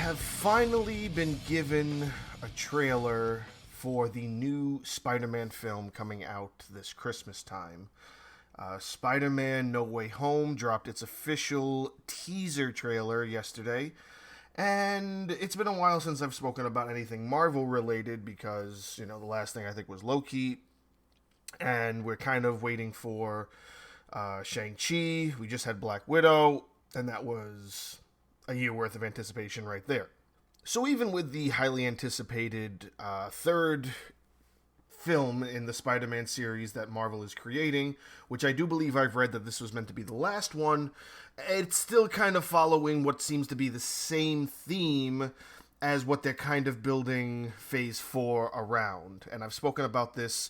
have finally been given a trailer for the new Spider-Man film coming out this Christmas time. Spider-Man No Way Home dropped its official teaser trailer yesterday, and it's been a while since I've spoken about anything Marvel related because, the last thing I think was Loki, and we're kind of waiting for Shang-Chi. We just had Black Widow, and that was a year worth of anticipation right there. So even with the highly anticipated third film in the Spider-Man series that Marvel is creating, which I do believe I've read that this was meant to be the last one, it's still kind of following what seems to be the same theme as what they're kind of building Phase 4 around. And I've spoken about this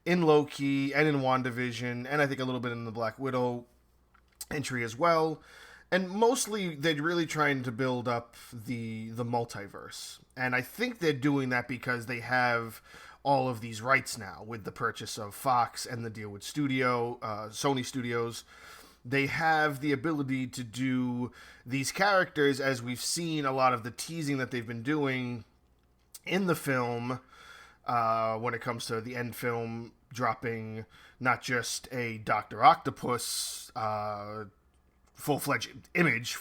in Loki and in WandaVision, and I think a little bit in the Black Widow entry as well. And mostly, they're really trying to build up the multiverse. And I think they're doing that because they have all of these rights now with the purchase of Fox and the deal with Sony Studios. They have the ability to do these characters, as we've seen a lot of the teasing that they've been doing in the film, when it comes to the end film dropping not just a Dr. Octopus full-fledged image,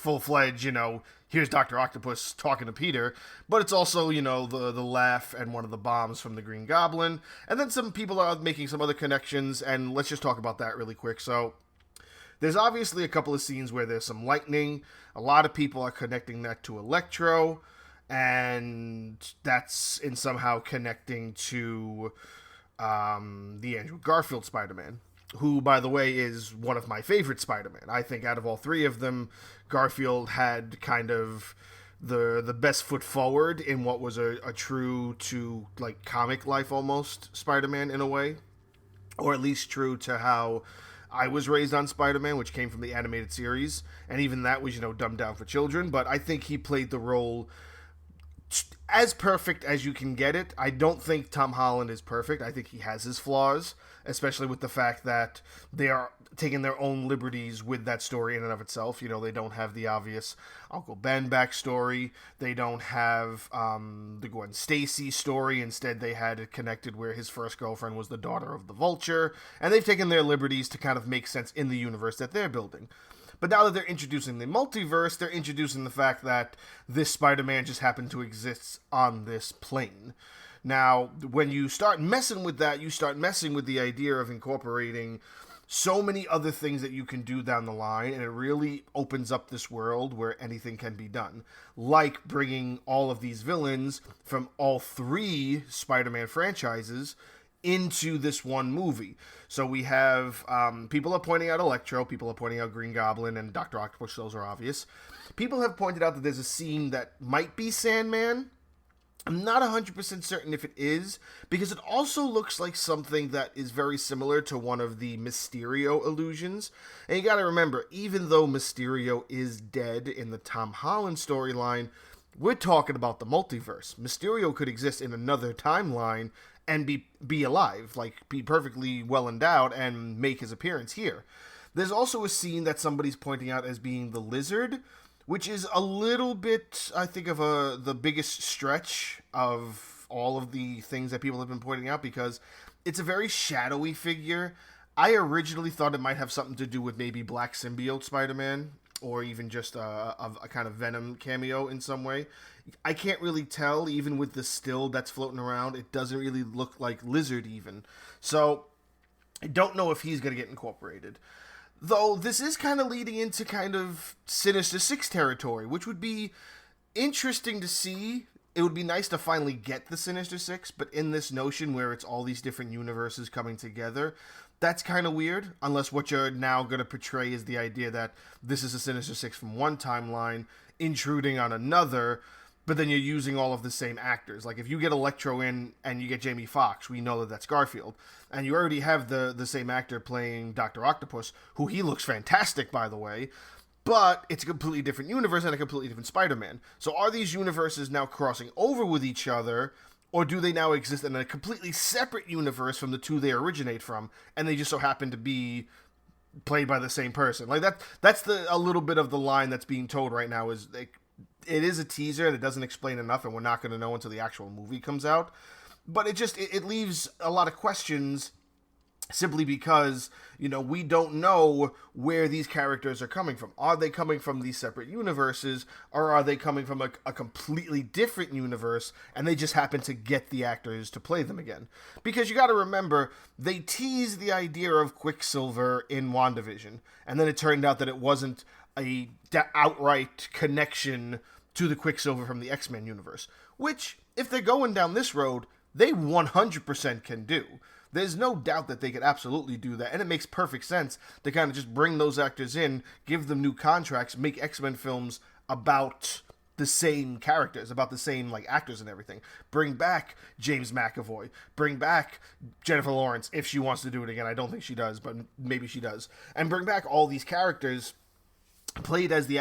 here's Dr. Octopus talking to Peter, but it's also, the laugh and one of the bombs from the Green Goblin, and then some people are making some other connections, and let's just talk about that really quick. So, there's obviously a couple of scenes where there's some lightning. A lot of people are connecting that to Electro, and that's in somehow connecting to the Andrew Garfield Spider-Man, who, by the way, is one of my favorite Spider-Man. I think out of all three of them, Garfield had kind of the best foot forward in what was a true to, comic life almost Spider-Man in a way. Or at least true to how I was raised on Spider-Man, which came from the animated series. And even that was, dumbed down for children. But I think he played the role as perfect as you can get it. I don't think Tom Holland is perfect. I think he has his flaws, especially with the fact that they are taking their own liberties with that story in and of itself. They don't have the obvious Uncle Ben backstory. They don't have the Gwen Stacy story. Instead, they had it connected where his first girlfriend was the daughter of the Vulture. And they've taken their liberties to kind of make sense in the universe that they're building. But now that they're introducing the multiverse, they're introducing the fact that this Spider-Man just happened to exist on this plane. Now, when you start messing with that, you start messing with the idea of incorporating so many other things that you can do down the line, and it really opens up this world where anything can be done. Like bringing all of these villains from all three Spider-Man franchises into this one movie. So we have, people are pointing out Electro, people are pointing out Green Goblin and Dr. Octopus, those are obvious. People have pointed out that there's a scene that might be Sandman. I'm not 100% certain if it is, because it also looks like something that is very similar to one of the Mysterio illusions. And you gotta remember, even though Mysterio is dead in the Tom Holland storyline, we're talking about the multiverse. Mysterio could exist in another timeline and be alive, be perfectly well endowed and make his appearance here. There's also a scene that somebody's pointing out as being the Lizard, which is a little bit, I think, of the biggest stretch of all of the things that people have been pointing out, because it's a very shadowy figure. I originally thought it might have something to do with maybe Black Symbiote Spider-Man, or even just a kind of Venom cameo in some way. I can't really tell, even with the still that's floating around. It doesn't really look like Lizard even. So, I don't know if he's going to get incorporated. Though, this is kind of leading into kind of Sinister Six territory, which would be interesting to see. It would be nice to finally get the Sinister Six, but in this notion where it's all these different universes coming together, that's kind of weird, unless what you're now going to portray is the idea that this is a Sinister Six from one timeline intruding on another, but then you're using all of the same actors. Like, if you get Electro in and you get Jamie Foxx, we know that that's Garfield. And you already have the same actor playing Dr. Octopus, who he looks fantastic, by the way, but it's a completely different universe and a completely different Spider-Man. So are these universes now crossing over with each other, or do they now exist in a completely separate universe from the two they originate from, and they just so happen to be played by the same person? Like, that's a little bit of the line that's being told right now, is like, it is a teaser and it doesn't explain enough, and we're not going to know until the actual movie comes out. But it leaves a lot of questions simply because, we don't know where these characters are coming from. Are they coming from these separate universes, or are they coming from a completely different universe and they just happen to get the actors to play them again? Because you got to remember, they teased the idea of Quicksilver in WandaVision, and then it turned out that it wasn't a outright connection to the Quicksilver from the X-Men universe, which, if they're going down this road, they 100% can do. There's no doubt that they could absolutely do that, and it makes perfect sense to kind of just bring those actors in, give them new contracts, make X-Men films about the same characters, about the same actors and everything. Bring back James McAvoy, bring back Jennifer Lawrence if she wants to do it again. I don't think she does, but maybe she does. And bring back all these characters played by the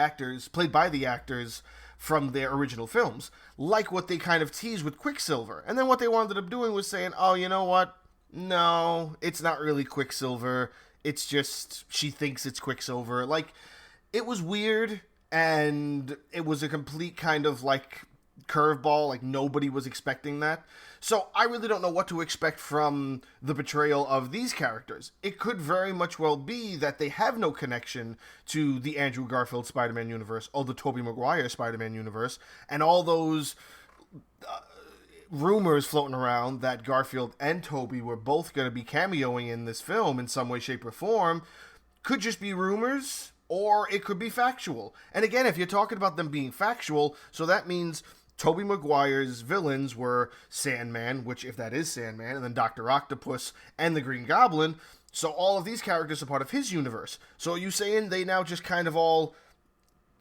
actors from their original films, like what they kind of teased with Quicksilver. And then what they wound up doing was saying, oh, you know what? No, it's not really Quicksilver. It's just she thinks it's Quicksilver. It was weird, and it was a complete kind of curveball. Nobody was expecting that. So I really don't know what to expect from the portrayal of these characters. It could very much well be that they have no connection to the Andrew Garfield Spider-Man universe or the Tobey Maguire Spider-Man universe, and all those rumors floating around that Garfield and Tobey were both going to be cameoing in this film in some way, shape, or form could just be rumors, or it could be factual. And again, if you're talking about them being factual, so that means Tobey Maguire's villains were Sandman, which, if that is Sandman, and then Dr. Octopus and the Green Goblin. So all of these characters are part of his universe. So are you saying they now just kind of all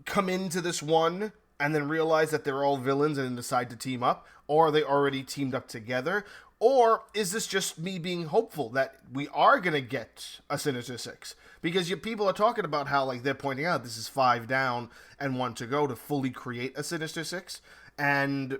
come into this one and then realize that they're all villains and then decide to team up? Or are they already teamed up together? Or is this just me being hopeful that we are going to get a Sinister Six? Because people are talking about how, they're pointing out this is 5 down and 1 to go to fully create a Sinister Six. And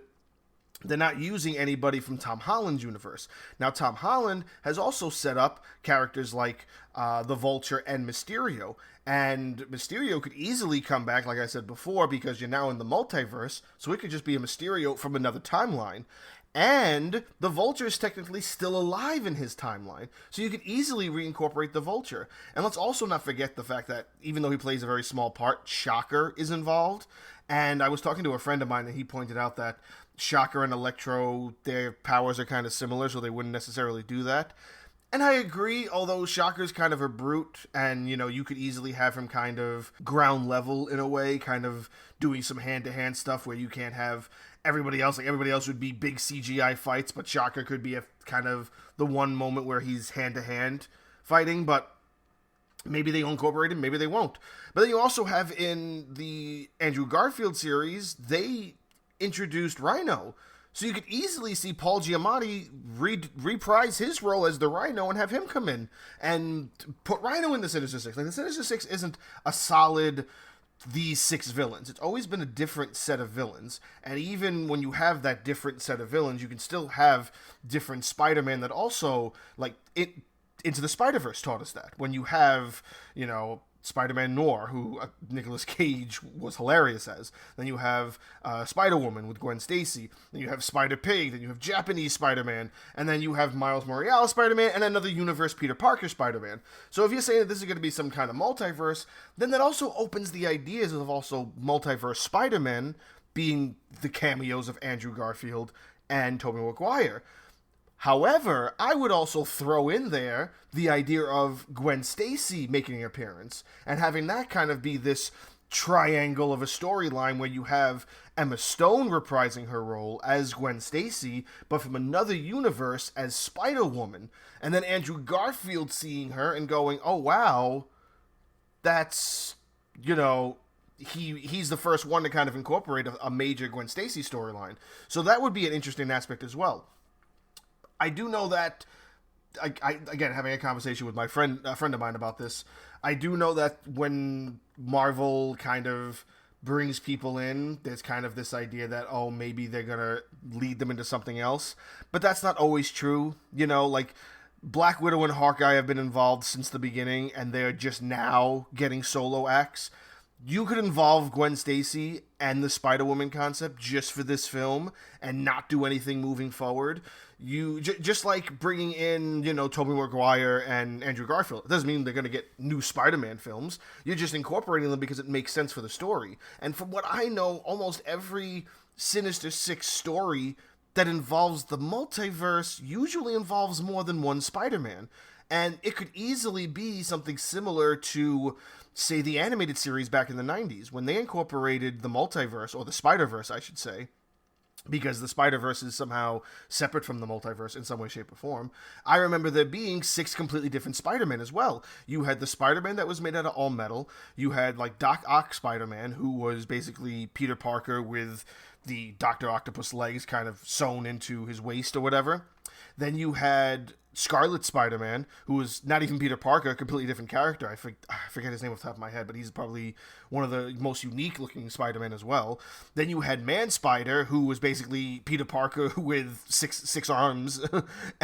they're not using anybody from Tom Holland's universe. Now, Tom Holland has also set up characters like the Vulture and Mysterio. And Mysterio could easily come back, like I said before, because you're now in the multiverse. So it could just be a Mysterio from another timeline. And the Vulture is technically still alive in his timeline. So you could easily reincorporate the Vulture. And let's also not forget the fact that even though he plays a very small part, Shocker is involved. And I was talking to a friend of mine, and he pointed out that Shocker and Electro, their powers are kind of similar, so they wouldn't necessarily do that. And I agree, although Shocker's kind of a brute, and, you could easily have him kind of ground level in a way, kind of doing some hand-to-hand stuff where you can't have everybody else. Everybody else would be big CGI fights, but Shocker could be a kind of the one moment where he's hand-to-hand fighting, but maybe they incorporate him, maybe they won't. But then you also have in the Andrew Garfield series, they introduced Rhino. So you could easily see Paul Giamatti reprise his role as the Rhino and have him come in and put Rhino in the Sinister Six. The Sinister Six isn't a solid these 6 villains. It's always been a different set of villains. And even when you have that different set of villains, you can still have different Spider-Man that also, Into the Spider-Verse taught us that. When you have, Spider-Man Noir, who Nicolas Cage was hilarious as. Then you have Spider-Woman with Gwen Stacy. Then you have Spider-Pig. Then you have Japanese Spider-Man. And then you have Miles Morales Spider-Man and another universe Peter Parker Spider-Man. So if you're saying that this is going to be some kind of multiverse, then that also opens the ideas of also multiverse Spider-Man being the cameos of Andrew Garfield and Tobey Maguire. However, I would also throw in there the idea of Gwen Stacy making an appearance and having that kind of be this triangle of a storyline where you have Emma Stone reprising her role as Gwen Stacy, but from another universe as Spider-Woman. And then Andrew Garfield seeing her and going, oh, wow, that's, he's the first one to kind of incorporate a major Gwen Stacy storyline. So that would be an interesting aspect as well. I do know that, again, having a conversation with a friend of mine about this, I do know that when Marvel kind of brings people in, there's kind of this idea that, oh, maybe they're going to lead them into something else. But that's not always true. Black Widow and Hawkeye have been involved since the beginning, and they're just now getting solo acts. You could involve Gwen Stacy and the Spider-Woman concept just for this film and not do anything moving forward. Just like bringing in, Tobey Maguire and Andrew Garfield. It doesn't mean they're going to get new Spider-Man films. You're just incorporating them because it makes sense for the story. And from what I know, almost every Sinister Six story that involves the multiverse usually involves more than one Spider-Man. And it could easily be something similar to, say, the animated series back in the 90s, when they incorporated the multiverse, or the Spider-Verse, I should say, because the Spider-Verse is somehow separate from the multiverse in some way, shape, or form. I remember there being 6 completely different Spider-Men as well. You had the Spider-Man that was made out of all metal. You had, like, Doc Ock Spider-Man, who was basically Peter Parker with the Dr. Octopus legs kind of sewn into his waist or whatever. Then you had Scarlet Spider-Man, who was not even Peter Parker, a completely different character. I forget his name off the top of my head, but he's probably one of the most unique-looking Spider-Man as well. Then you had Man Spider, who was basically Peter Parker with six arms,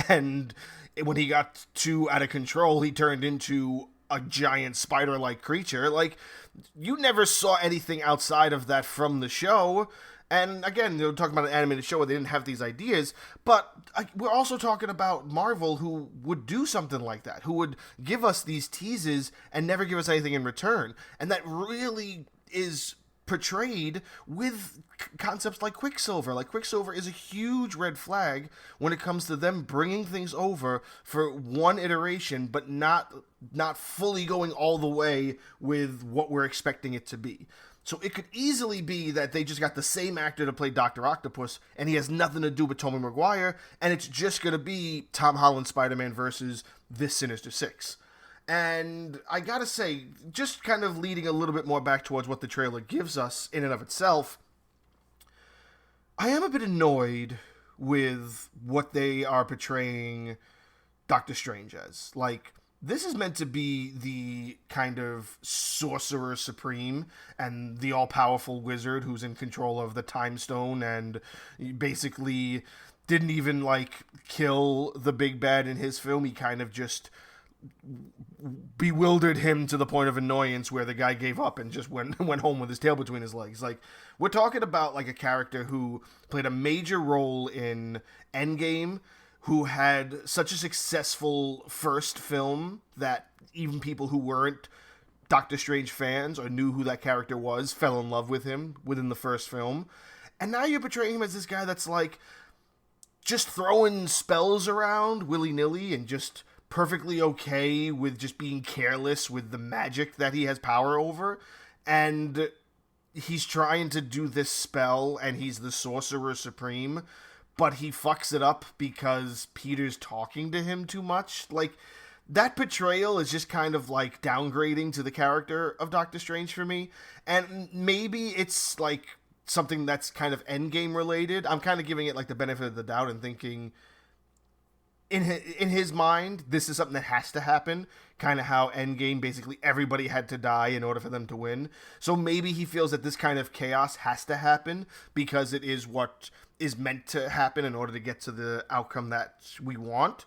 and when he got too out of control, he turned into a giant spider-like creature. Like, you never saw anything outside of that from the show. And again, talking about an animated show where they didn't have these ideas, but we're also talking about Marvel, who would do something like that, who would give us these teases and never give us anything in return. And that really is portrayed with concepts like Quicksilver. Like, Quicksilver is a huge red flag when it comes to them bringing things over for one iteration, but not fully going all the way with what we're expecting it to be. So it could easily be that they just got the same actor to play Dr. Octopus, and he has nothing to do with Tobey Maguire, and it's just going to be Tom Holland Spider-Man versus this Sinister Six. And I gotta say, just kind of leading a little bit more back towards what the trailer gives us in and of itself, I am a bit annoyed with what they are portraying Doctor Strange as. Like, this is meant to be the kind of sorcerer supreme and the all-powerful wizard who's in control of the time stone and basically didn't even, like, kill the big bad in his film. He kind of just bewildered him to the point of annoyance where the guy gave up and just went home with his tail between his legs. Like, we're talking about, like, a character who played a major role in Endgame, who had such a successful first film that even people who weren't Doctor Strange fans or knew who that character was fell in love with him within the first film. And now you're portraying him as this guy that's, like, just throwing spells around willy-nilly and just perfectly okay with just being careless with the magic that he has power over. And he's trying to do this spell, and he's the Sorcerer Supreme, but he fucks it up because Peter's talking to him too much. Like, that portrayal is just kind of, like, downgrading to the character of Doctor Strange for me. And maybe it's, like, something that's kind of Endgame related. I'm kind of giving it, like, the benefit of the doubt and thinking, in his mind, this is something that has to happen. Kind of how Endgame, basically everybody had to die in order for them to win. So maybe he feels that this kind of chaos has to happen because it is what is meant to happen in order to get to the outcome that we want.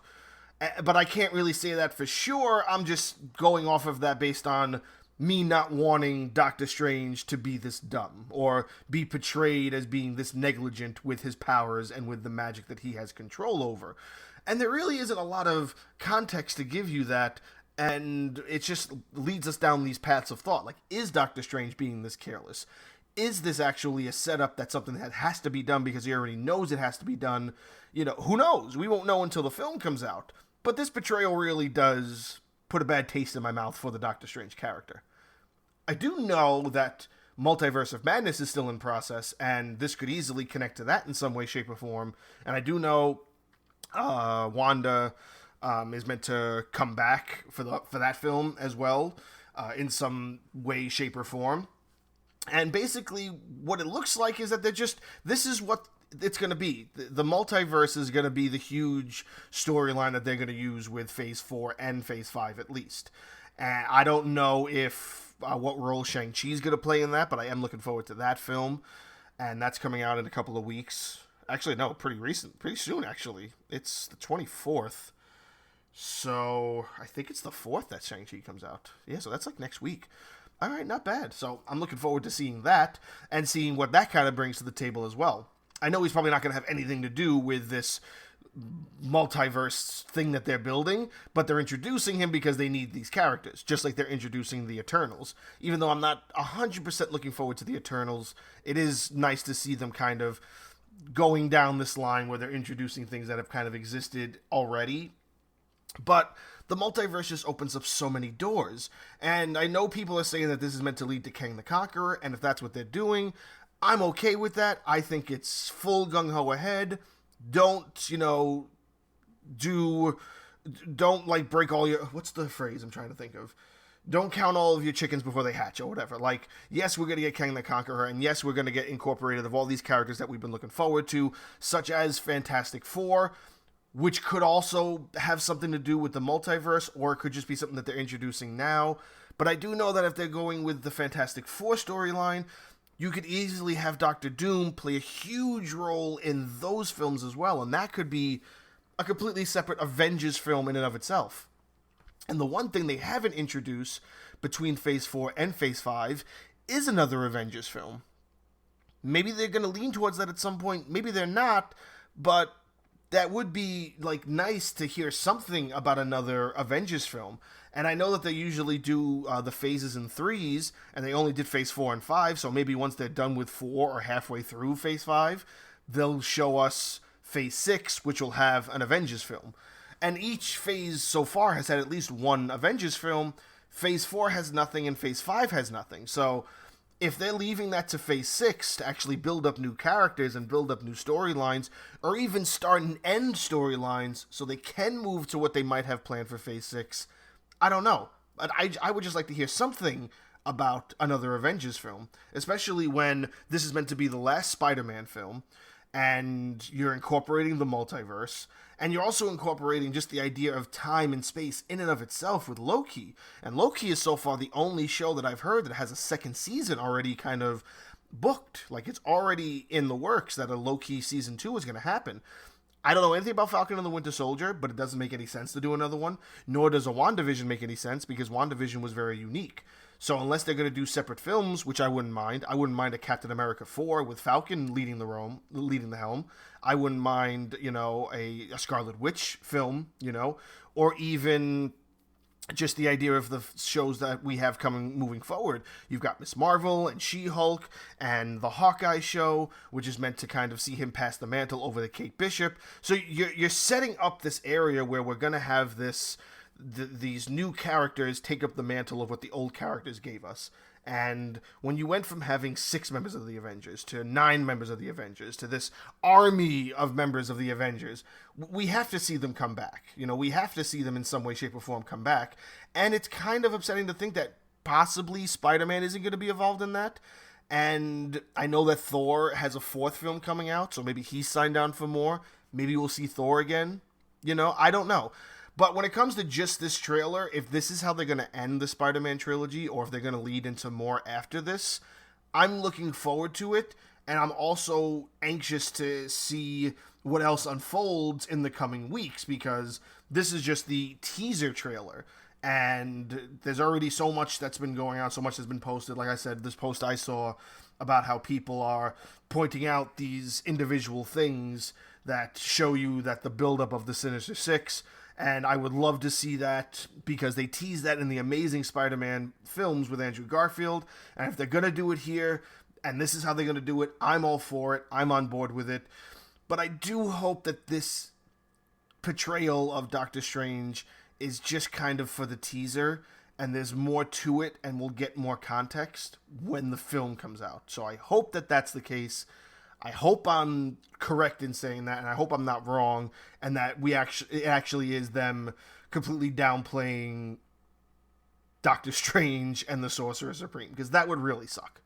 But I can't really say that for sure. I'm just going off of that based on me not wanting Doctor Strange to be this dumb or be portrayed as being this negligent with his powers and with the magic that he has control over. And there really isn't a lot of context to give you that, and it just leads us down these paths of thought. Like, is Doctor Strange being this careless? Is this actually a setup that's something that has to be done because he already knows it has to be done? Who knows? We won't know until the film comes out. But this portrayal really does put a bad taste in my mouth for the Doctor Strange character. I do know that Multiverse of Madness is still in process, and this could easily connect to that in some way, shape, or form. And I do know Wanda is meant to come back for that film as well, in some way, shape, or form. And basically, what it looks like is that this is what it's going to be. The multiverse is going to be the huge storyline that they're going to use with Phase 4 and Phase 5 at least. And I don't know if what role Shang-Chi's going to play in that, but I am looking forward to that film. And that's coming out in a couple of weeks. Actually, no, pretty soon, actually. It's the 24th. So, I think it's the 4th that Shang-Chi comes out. Yeah, so that's like next week. All right, not bad. So I'm looking forward to seeing that and seeing what that kind of brings to the table as well. I know he's probably not going to have anything to do with this multiverse thing that they're building, but they're introducing him because they need these characters, just like they're introducing the Eternals. Even though I'm not 100% looking forward to the Eternals, it is nice to see them kind of going down this line where they're introducing things that have kind of existed already. But the multiverse just opens up so many doors. And I know people are saying that this is meant to lead to Kang the Conqueror, and if that's what they're doing, I'm okay with that. I think it's full gung-ho ahead. Don't, do, don't like break all your, what's the phrase I'm trying to think of? Don't count all of your chickens before they hatch or whatever. Like, yes, we're going to get Kang the Conqueror, and yes, we're going to get incorporated of all these characters that we've been looking forward to, such as Fantastic Four, which could also have something to do with the multiverse, or it could just be something that they're introducing now. But I do know that if they're going with the Fantastic Four storyline, you could easily have Doctor Doom play a huge role in those films as well, and that could be a completely separate Avengers film in and of itself. And the one thing they haven't introduced between Phase 4 and Phase 5 is another Avengers film. Maybe they're going to lean towards that at some point, maybe they're not, but that would be like nice to hear something about another Avengers film. And I know that they usually do the phases in threes, and they only did Phase 4 and 5, so maybe once they're done with 4 or halfway through Phase 5, they'll show us Phase 6, which will have an Avengers film. And each phase so far has had at least one Avengers film. Phase 4 has nothing, and Phase 5 has nothing. So if they're leaving that to Phase 6 to actually build up new characters and build up new storylines, or even start and end storylines so they can move to what they might have planned for Phase 6, I don't know. But I would just like to hear something about another Avengers film, especially when this is meant to be the last Spider-Man film, and you're incorporating the multiverse, and you're also incorporating just the idea of time and space in and of itself with Loki. And Loki is so far the only show that I've heard that has a second season already kind of booked. Like, it's already in the works that a Loki season 2 is going to happen. I don't know anything about Falcon and the Winter Soldier, but it doesn't make any sense to do another one. Nor does a WandaVision make any sense, because WandaVision was very unique. So unless they're going to do separate films, which I wouldn't mind a Captain America 4 with Falcon leading the helm. I wouldn't mind, a Scarlet Witch film, or even just the idea of the shows that we have moving forward. You've got Miss Marvel and She-Hulk and the Hawkeye show, which is meant to kind of see him pass the mantle over to Kate Bishop. So you're setting up this area where we're going to have these new characters take up the mantle of what the old characters gave us. And when you went from having 6 members of the Avengers to 9 members of the Avengers to this army of members of the Avengers, we have to see them come back. We have to see them in some way, shape, or form come back. And it's kind of upsetting to think that possibly Spider-Man isn't going to be involved in that. And I know that Thor has a 4th film coming out, so maybe he's signed on for more. Maybe we'll see Thor again. I don't know. But when it comes to just this trailer, if this is how they're going to end the Spider-Man trilogy, or if they're going to lead into more after this, I'm looking forward to it, and I'm also anxious to see what else unfolds in the coming weeks, because this is just the teaser trailer, and there's already so much that's been going on, so much has been posted. Like I said, this post I saw about how people are pointing out these individual things that show you that the buildup of the Sinister Six. And I would love to see that, because they teased that in the Amazing Spider-Man films with Andrew Garfield. And if they're going to do it here, and this is how they're going to do it, I'm all for it. I'm on board with it. But I do hope that this portrayal of Doctor Strange is just kind of for the teaser, and there's more to it, and we'll get more context when the film comes out. So I hope that that's the case. I hope I'm correct in saying that, and I hope I'm not wrong, and that it actually is them completely downplaying Doctor Strange and the Sorcerer Supreme, because that would really suck.